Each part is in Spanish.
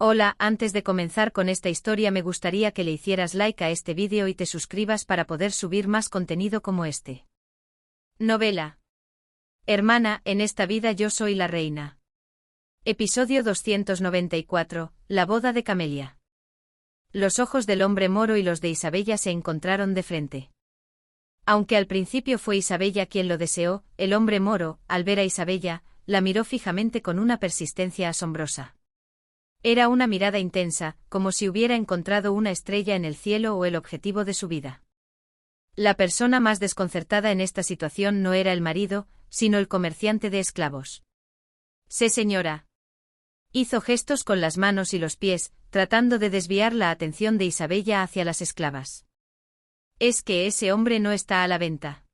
Hola, antes de comenzar con esta historia me gustaría que le hicieras like a este vídeo y te suscribas para poder subir más contenido como este. Novela. Hermana, en esta vida yo soy la reina. Episodio 294, La boda de Camelia. Los ojos del hombre moro y los de Isabella se encontraron de frente. Aunque al principio fue Isabella quien lo deseó, el hombre moro, al ver a Isabella, la miró fijamente con una persistencia asombrosa. Era una mirada intensa, como si hubiera encontrado una estrella en el cielo o el objetivo de su vida. La persona más desconcertada en esta situación no era el marido, sino el comerciante de esclavos. «Sí, señora». Hizo gestos con las manos y los pies, tratando de desviar la atención de Isabella hacia las esclavas. «¿Es que ese hombre no está a la venta?»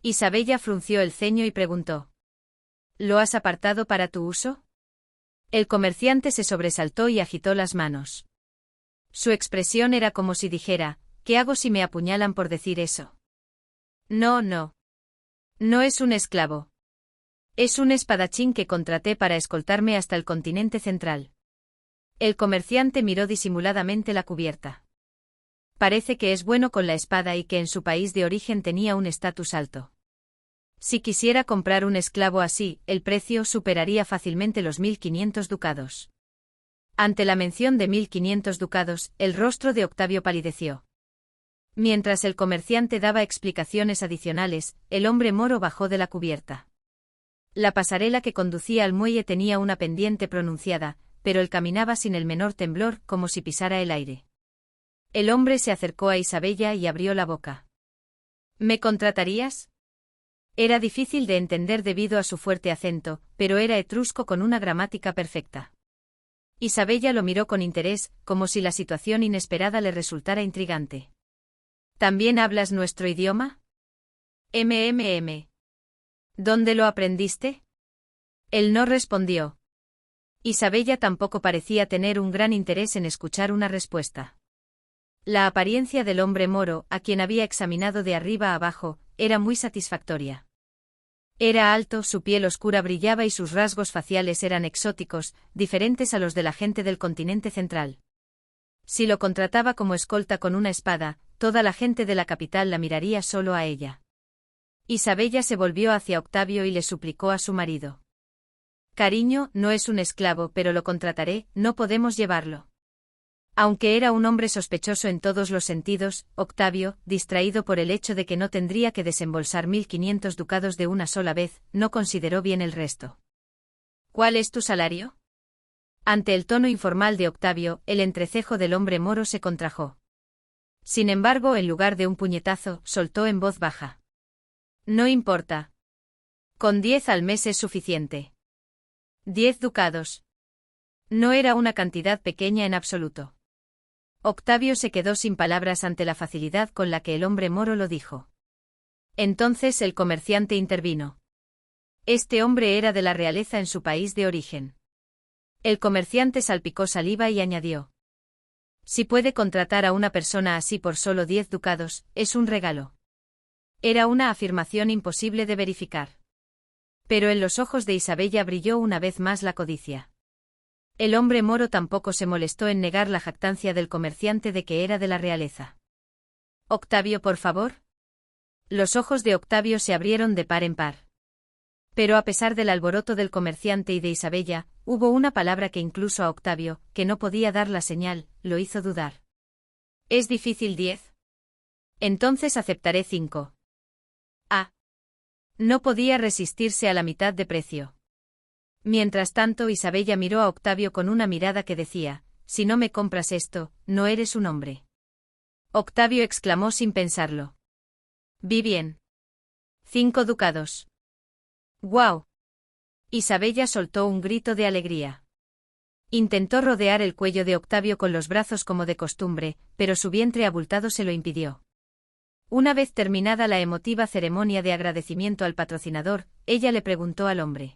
Isabella frunció el ceño y preguntó. «¿Lo has apartado para tu uso?» El comerciante se sobresaltó y agitó las manos. Su expresión era como si dijera, ¿qué hago si me apuñalan por decir eso? No. No es un esclavo. Es un espadachín que contraté para escoltarme hasta el continente central. El comerciante miró disimuladamente la cubierta. Parece que es bueno con la espada y que en su país de origen tenía un estatus alto. Si quisiera comprar un esclavo así, el precio superaría fácilmente los 1500 ducados. Ante la mención de 1500 ducados, el rostro de Octavio palideció. Mientras el comerciante daba explicaciones adicionales, el hombre moro bajó de la cubierta. La pasarela que conducía al muelle tenía una pendiente pronunciada, pero él caminaba sin el menor temblor, como si pisara el aire. El hombre se acercó a Isabella y abrió la boca. ¿Me contratarías? Era difícil de entender debido a su fuerte acento, pero era etrusco con una gramática perfecta. Isabella lo miró con interés, como si la situación inesperada le resultara intrigante. ¿También hablas nuestro idioma? ¿Dónde lo aprendiste? Él no respondió. Isabella tampoco parecía tener un gran interés en escuchar una respuesta. La apariencia del hombre moro, a quien había examinado de arriba a abajo, era muy satisfactoria. Era alto, su piel oscura brillaba y sus rasgos faciales eran exóticos, diferentes a los de la gente del continente central. Si lo contrataba como escolta con una espada, toda la gente de la capital la miraría solo a ella. Isabella se volvió hacia Octavio y le suplicó a su marido. «Cariño, no es un esclavo, pero lo contrataré, no podemos llevarlo». Aunque era un hombre sospechoso en todos los sentidos, Octavio, distraído por el hecho de que no tendría que desembolsar 1500 ducados de una sola vez, no consideró bien el resto. ¿Cuál es tu salario? Ante el tono informal de Octavio, el entrecejo del hombre moro se contrajo. Sin embargo, en lugar de un puñetazo, soltó en voz baja. No importa. Con 10 al mes es suficiente. 10 ducados. No era una cantidad pequeña en absoluto. Octavio se quedó sin palabras ante la facilidad con la que el hombre moro lo dijo. Entonces el comerciante intervino. Este hombre era de la realeza en su país de origen. El comerciante salpicó saliva y añadió. Si puede contratar a una persona así por solo 10 ducados, es un regalo. Era una afirmación imposible de verificar. Pero en los ojos de Isabella brilló una vez más la codicia. El hombre moro tampoco se molestó en negar la jactancia del comerciante de que era de la realeza. «Octavio, por favor». Los ojos de Octavio se abrieron de par en par. Pero a pesar del alboroto del comerciante y de Isabella, hubo una palabra que incluso a Octavio, que no podía dar la señal, lo hizo dudar. «¿Es difícil 10? Entonces aceptaré 5». Ah. No podía resistirse a la mitad de precio. Mientras tanto, Isabella miró a Octavio con una mirada que decía, si no me compras esto, no eres un hombre. Octavio exclamó sin pensarlo. Vi bien. 5 ducados. ¡Guau! Isabella soltó un grito de alegría. Intentó rodear el cuello de Octavio con los brazos como de costumbre, pero su vientre abultado se lo impidió. Una vez terminada la emotiva ceremonia de agradecimiento al patrocinador, ella le preguntó al hombre.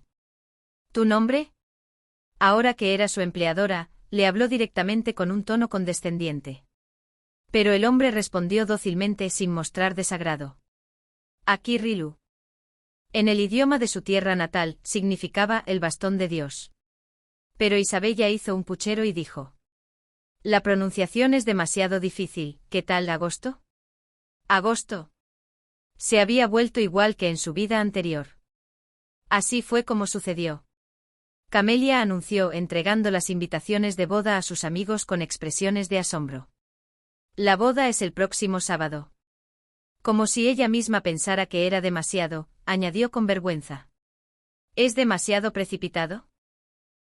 ¿Tu nombre? Ahora que era su empleadora, le habló directamente con un tono condescendiente. Pero el hombre respondió dócilmente sin mostrar desagrado. Aquí Rilu. En el idioma de su tierra natal, significaba el bastón de Dios. Pero Isabella hizo un puchero y dijo: La pronunciación es demasiado difícil. ¿Qué tal agosto? Agosto. Se había vuelto igual que en su vida anterior. Así fue como sucedió. Camelia anunció entregando las invitaciones de boda a sus amigos con expresiones de asombro. La boda es el próximo sábado. Como si ella misma pensara que era demasiado, añadió con vergüenza. ¿Es demasiado precipitado?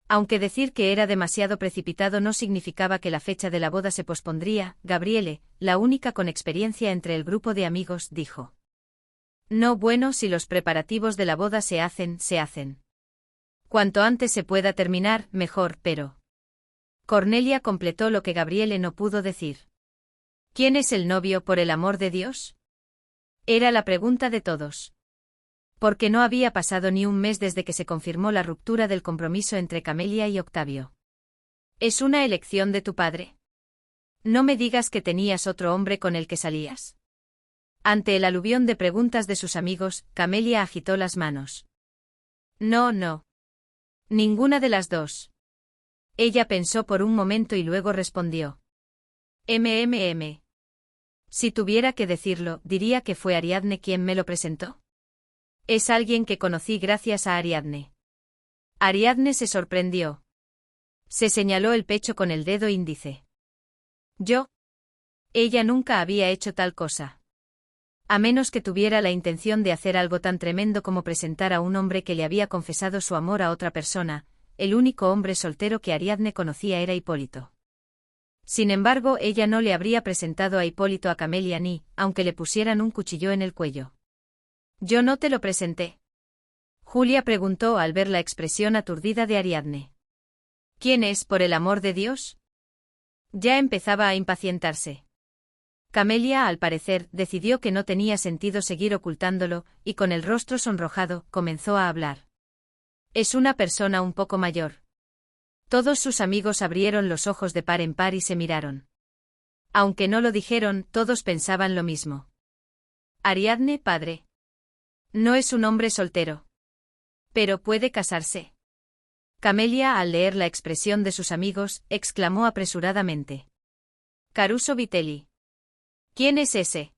Aunque decir que era demasiado precipitado no significaba que la fecha de la boda se pospondría, Gabriele, la única con experiencia entre el grupo de amigos, dijo. No, bueno, si los preparativos de la boda se hacen, se hacen. Cuanto antes se pueda terminar, mejor, pero... Cornelia completó lo que Gabriele no pudo decir. ¿Quién es el novio, por el amor de Dios? Era la pregunta de todos. Porque no había pasado ni un mes desde que se confirmó la ruptura del compromiso entre Camelia y Octavio. ¿Es una elección de tu padre? No me digas que tenías otro hombre con el que salías. Ante el aluvión de preguntas de sus amigos, Camelia agitó las manos. No, no. Ninguna de las dos. Ella pensó por un momento y luego respondió. Si tuviera que decirlo, diría que fue Ariadne quien me lo presentó. Es alguien que conocí gracias a Ariadne. Ariadne se sorprendió. Se señaló el pecho con el dedo índice. ¿Yo? Ella nunca había hecho tal cosa. A menos que tuviera la intención de hacer algo tan tremendo como presentar a un hombre que le había confesado su amor a otra persona, el único hombre soltero que Ariadne conocía era Hipólito. Sin embargo, ella no le habría presentado a Hipólito a Camelia ni, aunque le pusieran un cuchillo en el cuello. ¿Yo no te lo presenté? Julia preguntó al ver la expresión aturdida de Ariadne. ¿Quién es, por el amor de Dios? Ya empezaba a impacientarse. Camelia, al parecer, decidió que no tenía sentido seguir ocultándolo, y con el rostro sonrojado, comenzó a hablar. Es una persona un poco mayor. Todos sus amigos abrieron los ojos de par en par y se miraron. Aunque no lo dijeron, todos pensaban lo mismo. Ariadne, padre. No es un hombre soltero. Pero puede casarse. Camelia, al leer la expresión de sus amigos, exclamó apresuradamente. Caruso Vitelli. ¿Quién es ese?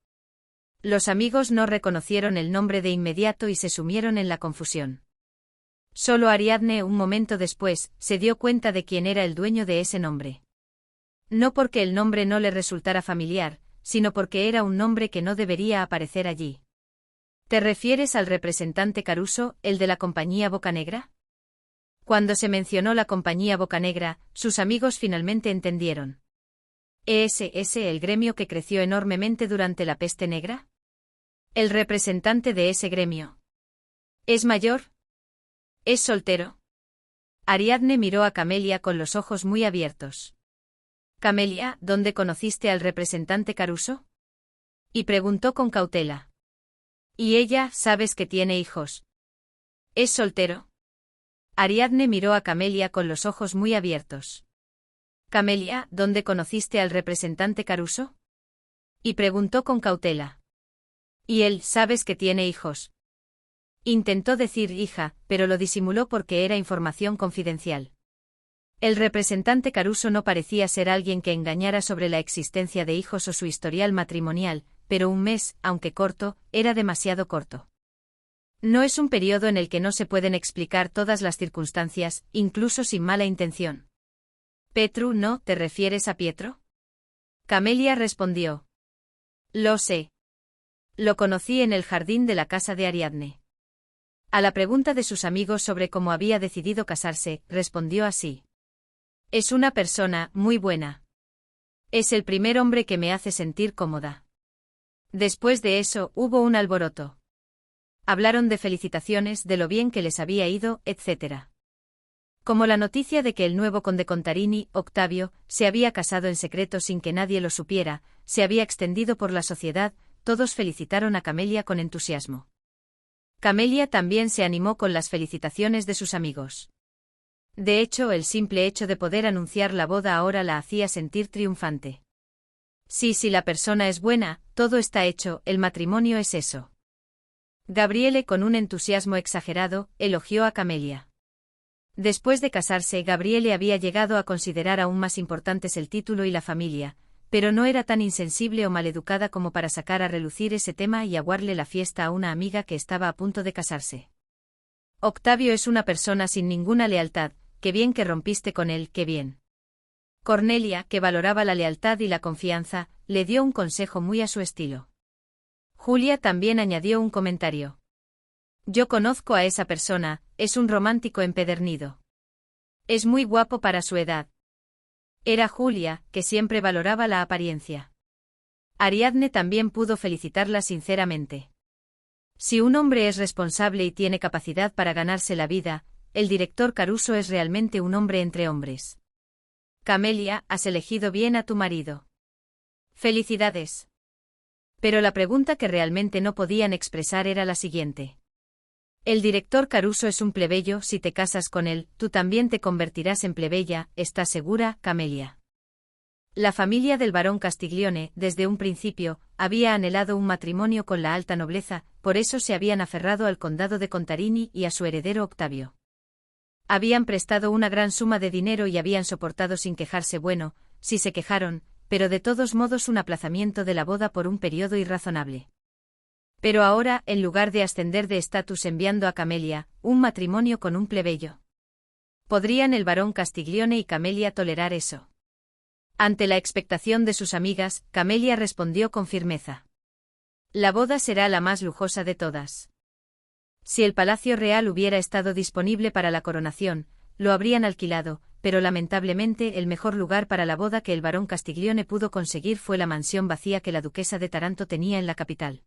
Los amigos no reconocieron el nombre de inmediato y se sumieron en la confusión. Solo Ariadne, un momento después, se dio cuenta de quién era el dueño de ese nombre. No porque el nombre no le resultara familiar, sino porque era un nombre que no debería aparecer allí. ¿Te refieres al representante Caruso, el de la compañía Bocanegra? Cuando se mencionó la compañía Bocanegra, sus amigos finalmente entendieron. ¿Es ese el gremio que creció enormemente durante la peste negra? El representante de ese gremio. ¿Es mayor? ¿Es soltero? Ariadne miró a Camelia con los ojos muy abiertos. Camelia, ¿dónde conociste al representante Caruso? Y preguntó con cautela. ¿Y ella, sabes que tiene hijos? ¿Es soltero? Ariadne miró a Camelia con los ojos muy abiertos. Camelia, ¿dónde conociste al representante Caruso? Y preguntó con cautela. ¿Y él, sabes que tiene hijos? Intentó decir hija, pero lo disimuló porque era información confidencial. El representante Caruso no parecía ser alguien que engañara sobre la existencia de hijos o su historial matrimonial, pero un mes, aunque corto, era demasiado corto. No es un periodo en el que no se pueden explicar todas las circunstancias, incluso sin mala intención. Petru, ¿no te refieres a Pietro? Camelia respondió. Lo sé. Lo conocí en el jardín de la casa de Ariadne. A la pregunta de sus amigos sobre cómo había decidido casarse, respondió así. Es una persona muy buena. Es el primer hombre que me hace sentir cómoda. Después de eso, hubo un alboroto. Hablaron de felicitaciones, de lo bien que les había ido, etc. Como la noticia de que el nuevo conde Contarini, Octavio, se había casado en secreto sin que nadie lo supiera, se había extendido por la sociedad, todos felicitaron a Camelia con entusiasmo. Camelia también se animó con las felicitaciones de sus amigos. De hecho, el simple hecho de poder anunciar la boda ahora la hacía sentir triunfante. Sí, si la persona es buena, todo está hecho, el matrimonio es eso. Gabriele, con un entusiasmo exagerado, elogió a Camelia. Después de casarse, Gabriele había llegado a considerar aún más importantes el título y la familia, pero no era tan insensible o maleducada como para sacar a relucir ese tema y aguarle la fiesta a una amiga que estaba a punto de casarse. Octavio es una persona sin ninguna lealtad, qué bien que rompiste con él, qué bien. Cornelia, que valoraba la lealtad y la confianza, le dio un consejo muy a su estilo. Julia también añadió un comentario. Yo conozco a esa persona, es un romántico empedernido. Es muy guapo para su edad. Era Julia, que siempre valoraba la apariencia. Ariadne también pudo felicitarla sinceramente. Si un hombre es responsable y tiene capacidad para ganarse la vida, el director Caruso es realmente un hombre entre hombres. Camelia, has elegido bien a tu marido. Felicidades. Pero la pregunta que realmente no podían expresar era la siguiente. El director Caruso es un plebeyo, si te casas con él, tú también te convertirás en plebeya, ¿estás segura, Camelia? La familia del barón Castiglione, desde un principio, había anhelado un matrimonio con la alta nobleza, por eso se habían aferrado al condado de Contarini y a su heredero Octavio. Habían prestado una gran suma de dinero y habían soportado sin quejarse bueno, si se quejaron, pero de todos modos un aplazamiento de la boda por un periodo irrazonable. Pero ahora, en lugar de ascender de estatus enviando a Camelia, un matrimonio con un plebeyo. ¿Podrían el barón Castiglione y Camelia tolerar eso? Ante la expectación de sus amigas, Camelia respondió con firmeza. La boda será la más lujosa de todas. Si el Palacio Real hubiera estado disponible para la coronación, lo habrían alquilado, pero lamentablemente el mejor lugar para la boda que el barón Castiglione pudo conseguir fue la mansión vacía que la duquesa de Taranto tenía en la capital.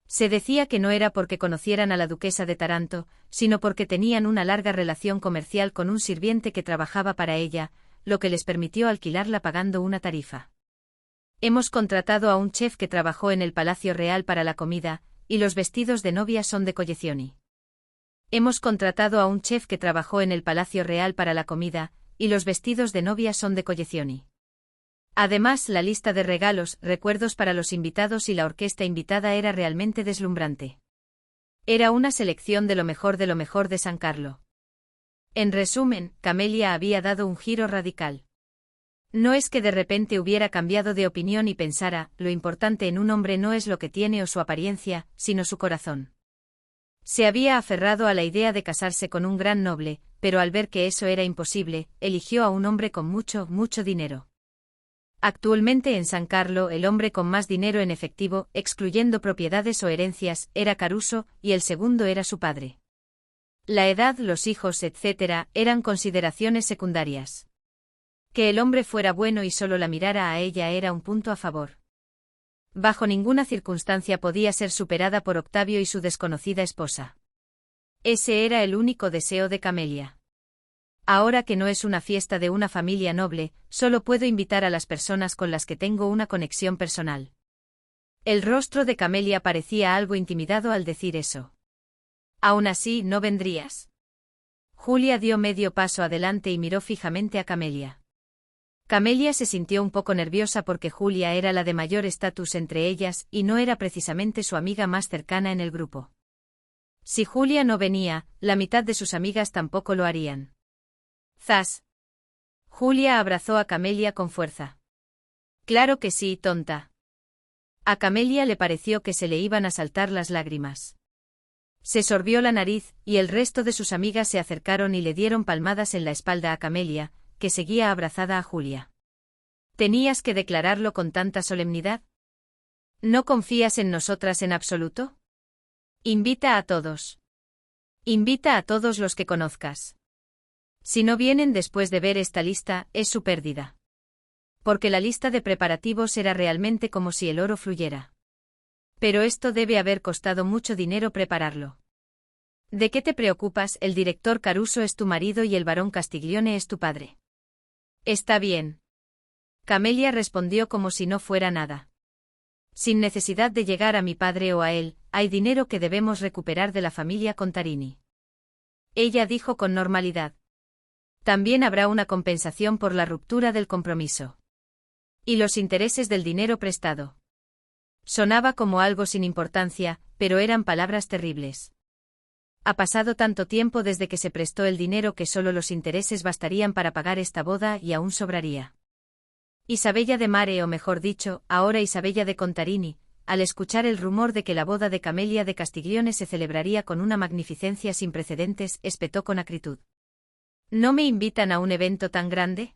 Se decía que no era porque conocieran a la duquesa de Taranto, sino porque tenían una larga relación comercial con un sirviente que trabajaba para ella, lo que les permitió alquilarla pagando una tarifa. Hemos contratado a un chef que trabajó en el Palacio Real para la comida, y los vestidos de novia son de Collezioni. Hemos contratado a un chef que trabajó en el Palacio Real para la comida, y los vestidos de novia son de Collezioni. Además, la lista de regalos, recuerdos para los invitados y la orquesta invitada era realmente deslumbrante. Era una selección de lo mejor de San Carlo. En resumen, Camelia había dado un giro radical. No es que de repente hubiera cambiado de opinión y pensara, lo importante en un hombre no es lo que tiene o su apariencia, sino su corazón. Se había aferrado a la idea de casarse con un gran noble, pero al ver que eso era imposible, eligió a un hombre con mucho dinero. Actualmente en San Carlo el hombre con más dinero en efectivo, excluyendo propiedades o herencias, era Caruso, y el segundo era su padre. La edad, los hijos, etc., eran consideraciones secundarias. Que el hombre fuera bueno y solo la mirara a ella era un punto a favor. Bajo ninguna circunstancia podía ser superada por Octavio y su desconocida esposa. Ese era el único deseo de Camelia. Ahora que no es una fiesta de una familia noble, solo puedo invitar a las personas con las que tengo una conexión personal. El rostro de Camelia parecía algo intimidado al decir eso. Aún así, ¿no vendrías? Julia dio medio paso adelante y miró fijamente a Camelia. Camelia se sintió un poco nerviosa porque Julia era la de mayor estatus entre ellas y no era precisamente su amiga más cercana en el grupo. Si Julia no venía, la mitad de sus amigas tampoco lo harían. ¡Zas! Julia abrazó a Camelia con fuerza. Claro que sí, tonta. A Camelia le pareció que se le iban a saltar las lágrimas. Se sorbió la nariz, y el resto de sus amigas se acercaron y le dieron palmadas en la espalda a Camelia, que seguía abrazada a Julia. ¿Tenías que declararlo con tanta solemnidad? ¿No confías en nosotras en absoluto? Invita a todos. Invita a todos los que conozcas. Si no vienen después de ver esta lista, es su pérdida. Porque la lista de preparativos era realmente como si el oro fluyera. Pero esto debe haber costado mucho dinero prepararlo. ¿De qué te preocupas? El director Caruso es tu marido y el barón Castiglione es tu padre. Está bien. Camelia respondió como si no fuera nada. Sin necesidad de llegar a mi padre o a él, hay dinero que debemos recuperar de la familia Contarini. Ella dijo con normalidad. También habrá una compensación por la ruptura del compromiso. Y los intereses del dinero prestado. Sonaba como algo sin importancia, pero eran palabras terribles. Ha pasado tanto tiempo desde que se prestó el dinero que solo los intereses bastarían para pagar esta boda y aún sobraría. Isabella de Mare, o mejor dicho, ahora Isabella de Contarini, al escuchar el rumor de que la boda de Camelia de Castiglione se celebraría con una magnificencia sin precedentes, espetó con acritud. ¿No me invitan a un evento tan grande?